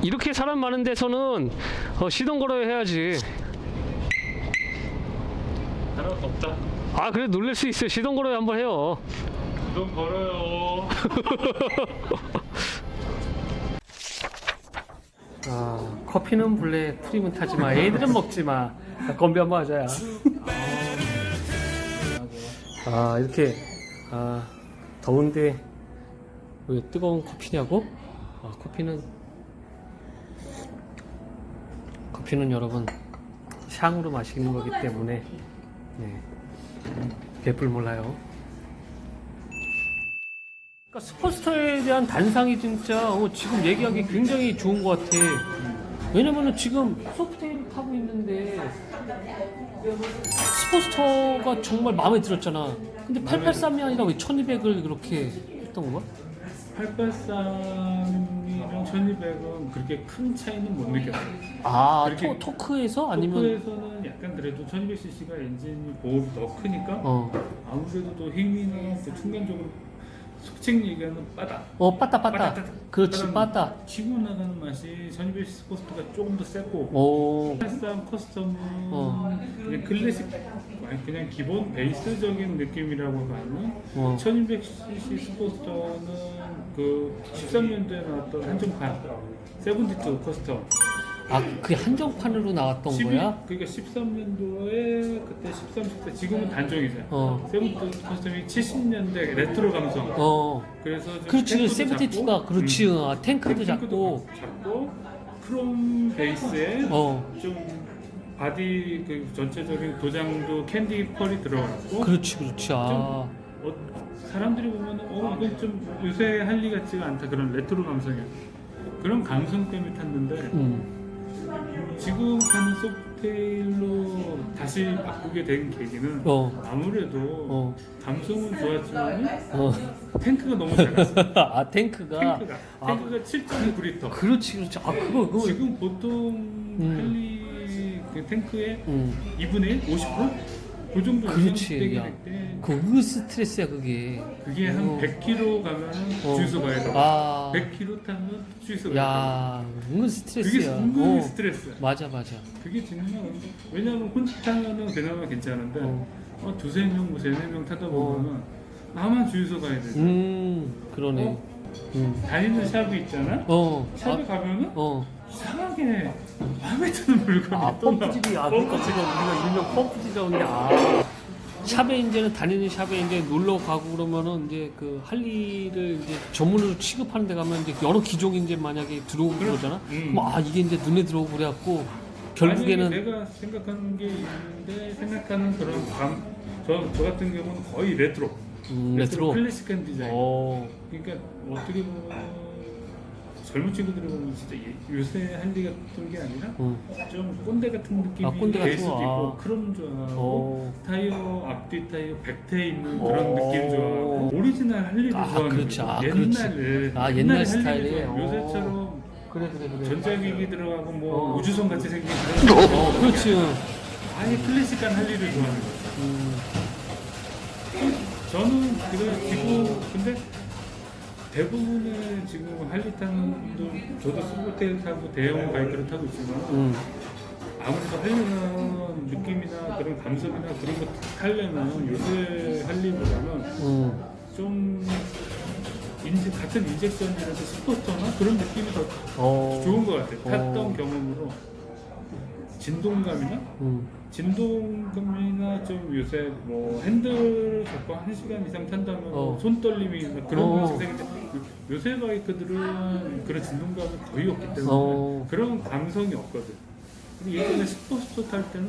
이렇게 사람 많은 데서는 시동 걸어야 해야지. 사람 없다. 아 그래 놀랄 수 있어요. 시동 걸어야 한번 해요. 좀 걸어요. 아 커피는 블랙, 프림은 타지 마. 애들은 먹지 마. 건배 한번 하자야. 아 이렇게 더운데 왜 뜨거운 커피냐고? 커피는 여러분 샹으로 마시는 거기 때문에 네, 개뿔 몰라요. 그러니까 스포츠터에 대한 단상이 진짜 지금 얘기하기 굉장히 좋은 것 같아. 왜냐면은 지금 소프트웨어를 타고 있는데 스포츠터가 정말 마음에 들었잖아. 근데 883이 아니라 왜 1200을 그렇게 했던 거야? 883이랑 1200은 그렇게 큰 차이는 못 느꼈어요. 아 그렇게 토크에서 아니면 토크에서는 약간 그래도 1200cc가 엔진 보험이 더 크니까 아무래도 또 힘이나 또 순간적으로 속칭 얘기하는 빠다. 빠따. 그렇지 빠따. 치고 나가는 맛이 1200 스포츠가 조금 더 세고 883 커스텀은 그냥 클래식 그냥 기본 베이스적인 느낌이라고 하면 1200cc 스포츠는 그 13년도에 나왔던 한정판 72 커스텀. 아 그게 한정판으로 나왔던 거야? 그러니까 13년도에 그때 13, 14 지금은 단종이잖아. 세븐티 커스텀이 70년대 레트로 감성. 그래서 그렇지 세븐티투가 그렇지 탱크도 작고 크롬 베이스에 좀 바디 그 전체적인 도장도 캔디 펄이 들어갔고. 그렇지 사람들이 보면 이건 좀 요새 할리 같지가 않다 그런 레트로 감성이야. 그런 감성 때문에 탔는데. 지금 타는 소프테일로 다시 바꾸게 된 계기는 아무래도 감성은 좋았지만 탱크가 너무 작았어. 탱크가 7.9리터. 그렇지 그거 지금 보통 할리 그 탱크의 2분의 1, 50%? 그 정도 그렇지 야. 그거 스트레스야 그게 한 100km 가면 주유소 가야 돼. 100km 타면 주유소 가야 돼. 야 은근 스트레스야. 그게 은근히 스트레스야. 맞아. 그게 정말 왜냐면 혼자 타면은 그나마 괜찮은데 두세 명, 세네 명 타다 보면은 나만 주유소 가야 돼. 그러네. 다니는 샵이 있잖아. 샵에 가면은 이상하게 마음에 드는 물건이 또 나와. 펌프질이 그러니까 지금 우리가 일명 펌프질이라고 하는데 샵에 이제는 다니는 샵에 이제 놀러 가고 그러면은 이제 그 할리를 이제 전문으로 취급하는 데 가면 이제 여러 기종이 이제 만약에 들어오고 그러잖아. 그럼 이게 이제 눈에 들어오고 그래갖고 결국에는 내가 생각하는 게 있는데 생각하는 그런 저 같은 경우는 거의 레트로 클래식한 디자인. 그러니까 어떻게 보면 젊은 친구들이 보면 진짜 요새 할리 같은 게 아니라 좀 꼰대 같은 느낌이 꼰대 될 같은 수도 거. 있고 크롬 좋아하고 타이어 앞뒤 타이어 백태 있는 그런 느낌 좋아하고 오리지널 할리를 좋아하는 그렇지. 옛날 스타일이에요. 요새처럼 그래. 전자기기 들어가고 뭐 우주선 같이 생긴 그렇지. 아예 클래식한 할리를 좋아하는 거죠. 저는 그래가지고 근데 대부분의 지금 할리 타는 분들 저도 스포테일 타고 대형 바이크를 타고 있지만 아무래도 할리는 느낌이나 그런 감성이나 그런 거 타려면 요새 할리보다는 좀 같은 인젝션이라도 스포터나 그런 느낌이 더 좋은 것 같아요. 탔던 경험으로 진동감이나 좀 요새 뭐 핸들 잡고 1시간 이상 탄다면 손 떨림이 그런 증상인데 요새 바이크들은 그런 진동감이 거의 없기 때문에 그런 감성이 없거든. 근데 예전에 스포츠터 탈 때는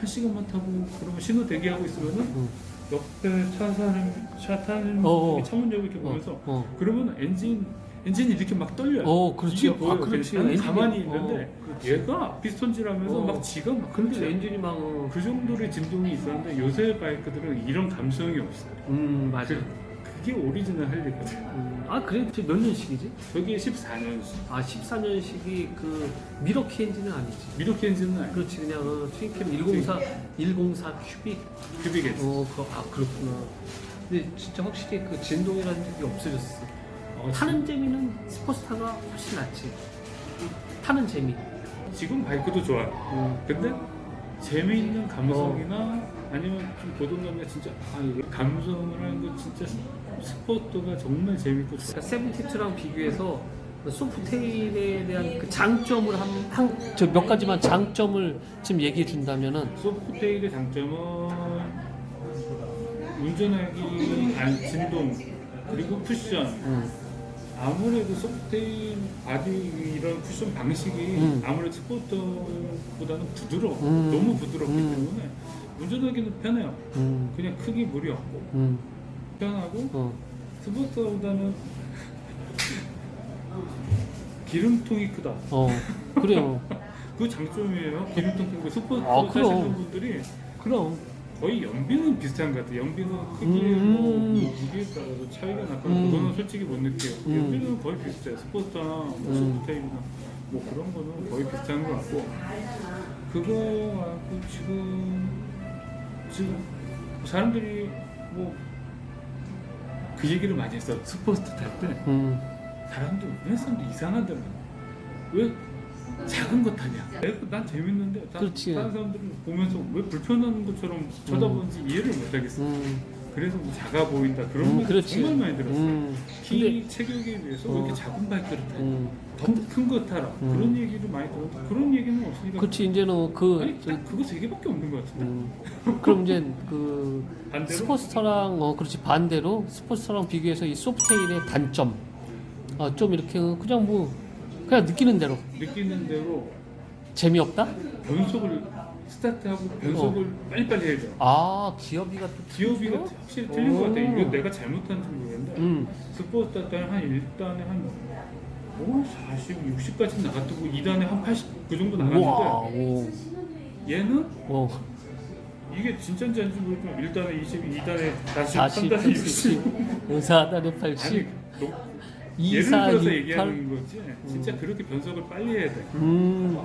1시간만 타고 그러면 신호 대기하고 있으면은 옆에 차 타는 창문 열고 이렇게 보면서 그러면 엔진이 이렇게 막 떨려요. 그렇지. 이게 보여요. 그렇지. 나는 엔진이, 가만히 있는데 얘가 피스톤질하면서 막 지가 막 근데 흔들려. 엔진이 막 그 정도의 진동이 있었는데 요새 바이크들은 이런 감성이 없어요. 맞아. 그게 오리지널 할리거든. 그래 몇 년식이지? 저게 14년식. 14년식이 그 미러키 엔진은 아니지. 미러키 엔진은 아니야. 그렇지 그냥 트윈캠 104 큐빅 엔진. 그렇구나. 근데 진짜 확실히 그 진동이라는 게 없어졌어. 타는 재미는 스포츠타가 훨씬 낫지. 타는 재미. 지금 바이크도 좋아요. 근데 재미있는 감성이나 아니면 좀 보던감이 진짜 이거 감성을 하는 거 진짜 스포츠가 정말 재밌고 좋아요. 그러니까 세븐티투랑 비교해서 소프테일에 대한 그 장점을 저 몇 가지만 장점을 지금 얘기해 준다면은 소프테일의 장점은 운전하기 진동 그리고 쿠션. 아무래도 소프테일 바디 이런 쿠션 방식이 아무래도 스포츠보다는 너무 부드럽기 때문에 운전하기는 편해요. 그냥 크기 무리 없고 편하고 스포츠보다는 기름통이 크다. 그래요. 그 장점이에요. 기름통 크고 스포츠 그럼. 타시는 분들이 그럼 거의 연비는 비슷한 것 같아요. 연비는 크기에 무게에 따라서 차이가 나거나 그거는 솔직히 못 느껴요. 연비는 거의 비슷해요. 스포츠나 소프테일이나 뭐 그런 거는 거의 비슷한 것 같고 그거하고 지금 사람들이 뭐 그 얘기를 많이 했어. 스포츠 탈 때 사람들 이상하더라. 왜 작은 거 타냐? 난 재밌는데 다른 사람들은 보면서 왜 불편한 것처럼 쳐다보는지 이해를 못 하겠어. 그래서 뭐 작아 보인다 그런 말 정말 많이 들었어. 키 체격에 비해서 왜 이렇게 작은 바이크를 타냐? 더 큰 거 타라. 그런 얘기를 많이 들었는데 그런 얘기는 없으니까. 그렇지 이제는 그거 세 개밖에 없는 것 같은데. 그럼 이제 그 반대로? 스포츠터랑 그렇지 반대로 스포츠터랑 비교해서 이 소프테일의 단점 좀 이렇게 그냥 느끼는 대로 재미없다? 변속을 스타트하고 변속을 빨리빨리 해야 돼. 기어비가 기어비가 확실히 틀린 것 같아. 이거 내가 잘못한지 모르겠는데 스포츠 탈 때는 한 1단에 한 40, 60까지 나갔고 2단에 한 80 그 정도 나갔는데 얘는 이게 진짜인지 아닌지 모르겠지만 1단에 20, 2단에 40, 3단에 60 4단에 80 예를 들어서 얘기하는 거지 진짜 그렇게 변속을 빨리 해야 돼.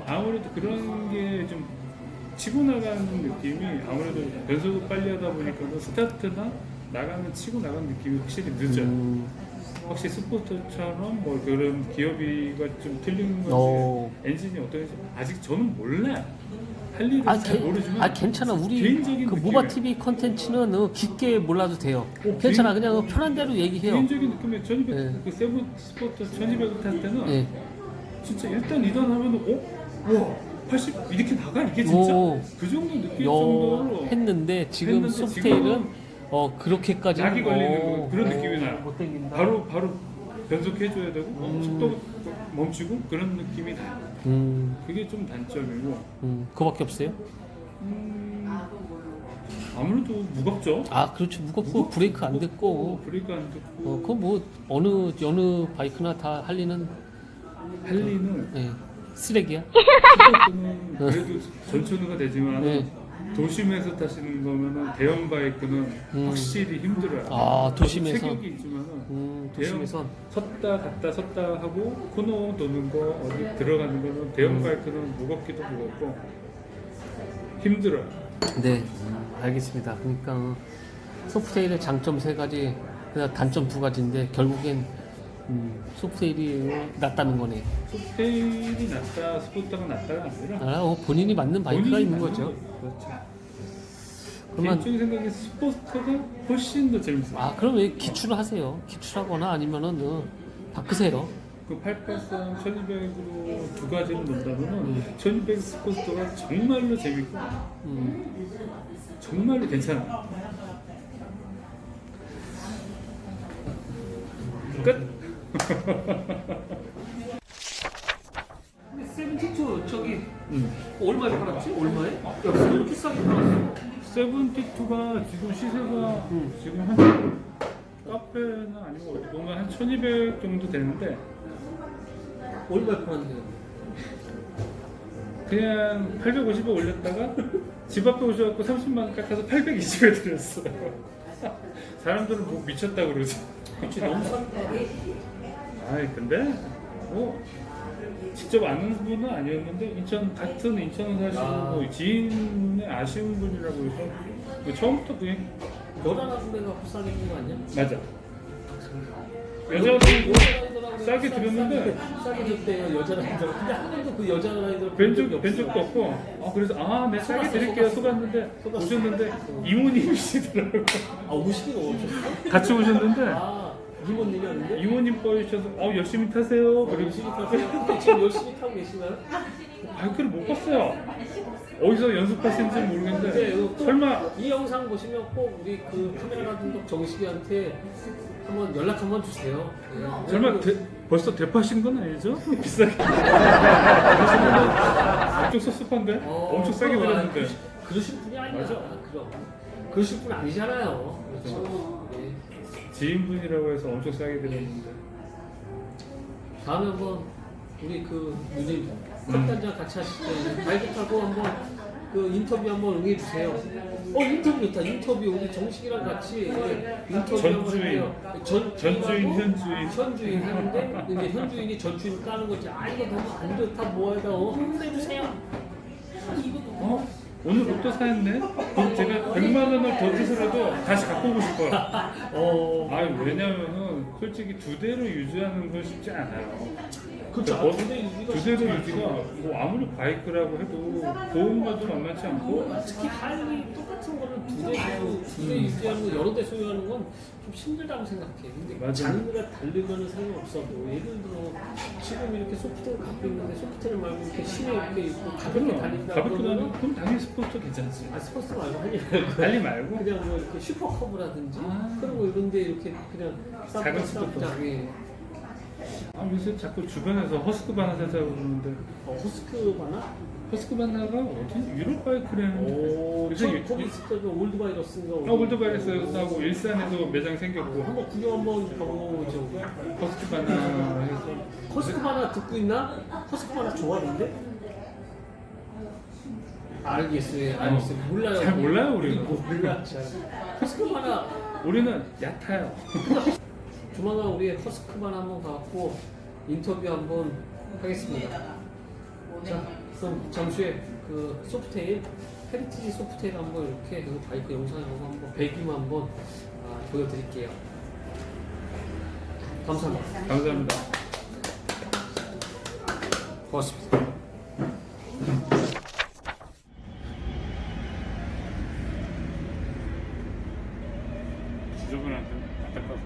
아무래도 그런 게 좀 치고 나가는 느낌이 아무래도 변속을 빨리 하다 보니까 스타트나 치고 나가는 느낌이 확실히 늦어요. 확실히 스포츠처럼 뭐 그런 기어비가 좀 틀린 건지 엔진이 어떤지 아직 저는 몰라요. 할일은 잘 모르지만 괜찮아. 우리 개인적인 그 느낌이에요. 모바 TV 컨텐츠는 깊게 몰라도 돼요. 괜찮아. 그냥 편한 대로 얘기해요. 개인적인 느낌에 1200 그 세븐 스포츠 1200을 탔을 때는 진짜 일단 2단 하면은 와 80 이렇게 나가 이게 진짜 그 정도 느낄 정도로 했는데 지금 소프테일은 그렇게까지 약이 걸리는 그런 느낌이 나요. 못 당긴다. 바로 변속해줘야 되고 속도 멈추고 그런 느낌이 나요. 그게 좀 단점이고 그거밖에 없어요? 아무래도 무겁죠. 그렇죠. 무겁고 브레이크 안 됐고 브레이크 안 됐고 그거 뭐 어느 바이크나 다 할리는 쓰레기야. 스포츠는 그래도 전천후가 되지만 도심에서 타시는 거면은 대형 바이크는 확실히 힘들어요. 도심에서 체격이 있지만은 도심에서 섰다 갔다 하고 코너 도는 거 어디 들어가는 거는 대형 바이크는 무겁기도 무겁고 힘들어요. 네, 알겠습니다. 그러니까 소프테일의 장점 3가지, 단점 2가지인데 결국엔 소프테일이 낫다는 거네. 소프테일이 낫다, 스포츠가 낫다가 아니라 본인이 맞는 바이크가 있는 거죠. 그렇죠. 그러면 개인적인 생각에 스포츠가 훨씬 더 재밌어요. 그럼 왜 기출을 하세요? 기출하거나 아니면은 바꾸세요. 그 883, 1200으로 두 가지를 논다면은 1200 스포츠가 정말로 재밌고 정말로 괜찮아. 끝. 세븐티투 저기 얼마에 팔았지? 얼마에? 야, 비싸게 팔았어. 세븐티투가 지금 시세가 지금 한 카페나 아니면 어디 보면 한 1200 정도 되는데 얼마에 팔았는데? 그냥 850에 올렸다가 집 앞에 오셔갖고 30만 원 깎아서 820에 드렸어요. 사람들은 뭐 미쳤다 그러지. 그치, 너무 싼다. 근데 뭐 직접 아는 분은 아니었는데 같은 인천 사시는 뭐 지인의 아쉬운 분이라고 해서 뭐 처음부터 그냥 너랑 아는 데가 비싸게 준 거 아니야? 맞아. 여자도 싸게 들었는데 싸게 줬대요 여자 라이더. 근데 한 번도 그 여자 라이더 뵌 적도 없고 그래서 네 싸게 드릴게요 속았는데 오셨는데 이모님이시더라고요. 아 오시긴 오셨어? 같이 오셨는데 아 이모님이었는데? 이모님 거이셔서 열심히 타세요. 그리고 열심히 타세요? 근데 지금 열심히 타고 계시나요? 바이크를 못 봤어요. 어디서 연습하시는지 모르겠는데 네, 설마 이 영상 보시면 꼭 우리 그 카메라 감독 정식이한테 한번 연락 한번 주세요. 네. 설마 벌써 대파신 건 아니죠? 비싸게 엄청 섭섭한데? 엄청 싸게 들었는데 그러실 분이 아니야. 맞아. 그럼 그러실 분 아니잖아요. 그렇죠. 네. 지인분이라고 해서 엄청 싸게 들었는데 다음에 한번 우리 그 누님 컵단장 같이 하실 때 바이크 타고 한번 그 인터뷰 한번 응해주세요. 인터뷰 좋다. 인터뷰 우리 정식이랑 같이 인터뷰 한번 할게요. 전주인 현주인 하는데 이제 현주인이 전주인 까는 거지. 이거 너무 안 좋다. 뭐하다. 혼내주세요. 오늘 로또 사였네? 그럼 제가 100만 원을 더 주더라도 다시 갖고 오고 싶어요. 왜냐면은 솔직히 2대로 유지하는 건 쉽지 않아요. 그렇죠. 두 대로 유지가 아무리 바이크라고 해도 보험가도 만만치 않고 특히 할리 똑같은 거는 두 대 유지하는 거 여러 대 소유하는 건 좀 힘들다고 생각해. 근데 맞아요. 장르가 다르면 상관없어도 예를 들어 지금 이렇게 소프트를 갖고 있는데 소프트를 말고 이렇게 심해 이렇게 있고 가볍게 달린다 그러면은 그럼 당연히 스포츠 괜찮지. 스포츠 말고 할리 달리 말고 그냥 뭐 이렇게 슈퍼커브라든지 그런 거 이런데 이렇게 그냥 작은 스포츠. 요새 자꾸 주변에서 허스크바나 사자고 그러는데 허스크바나가 어디? 유럽 바이크라는 거기 있을 때도 올드바이러스인가 올드바이러스하고 일산에도 매장 생겼고 한번 구경 한번 가보죠. 허스크바나 해서 허스크바나 듣고 있나? 허스크바나 좋아하는데? 알겠어요. 몰라요. 잘 몰라요, 우리는. 몰라. 허스크바나 우리는 얕아요. 조만간 우리 허스크바나 한번 가고 인터뷰 한번 하겠습니다. 자, 그럼 잠시에 그 소프트테일 헤리티지 소프트테일 한번 이렇게 그 바이크 영상을 한번 배기만 한번 보여드릴게요. 감사합니다. 감사합니다. 고맙습니다. 지저분한데 안타까워서.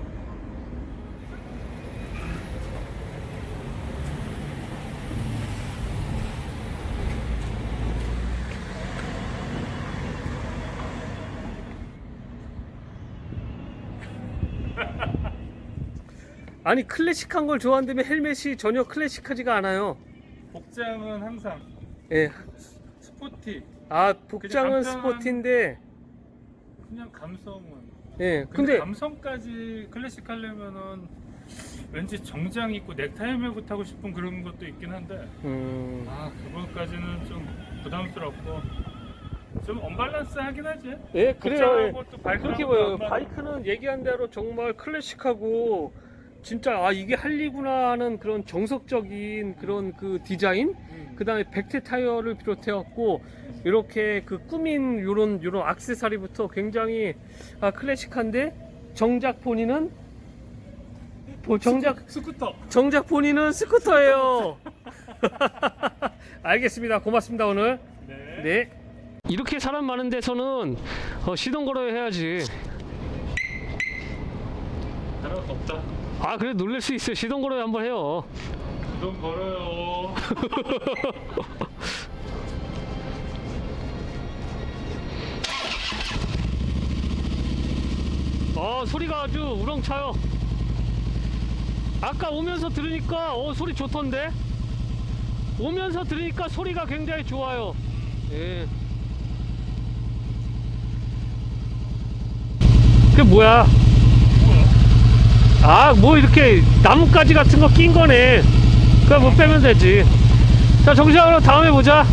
아니 클래식한 걸 좋아한다면 헬멧이 전혀 클래식하지가 않아요. 복장은 항상 예. 스포티. 복장은 스포티인데 그냥 감성은. 예. 근데 감성까지 클래식하려면은 왠지 정장 입고 넥타이 메고 타고 싶은 그런 것도 있긴 한데 그거까지는 좀 부담스럽고 좀 언밸런스 하긴 하지. 예, 그래요. 또 바이크하고 그렇게 보여요. 안 맞는 바이크는 얘기한 대로 정말 클래식하고 진짜 이게 할리구나 하는 그런 정석적인 그런 그 디자인, 그다음에 백태 타이어를 비롯해 갖고 이렇게 그 꾸민 요런 액세서리부터 굉장히 클래식한데 정작 본인은 스쿠터. 정작 본인은 스쿠터예요. 알겠습니다. 고맙습니다 오늘. 네. 이렇게 사람 많은 데서는 시동 걸어야 해야지. 사람 없다. 그래 놀랄 수 있어요. 시동 걸어야 한번 해요. 좀 걸어요. 소리가 아주 우렁차요. 아까 오면서 들으니까 소리 좋던데. 오면서 들으니까 소리가 굉장히 좋아요. 예. 그게 뭐야? 뭐 이렇게 나뭇가지 같은 거 낀 거네. 그거 못 빼면 되지. 자, 정시하러 다음에 보자.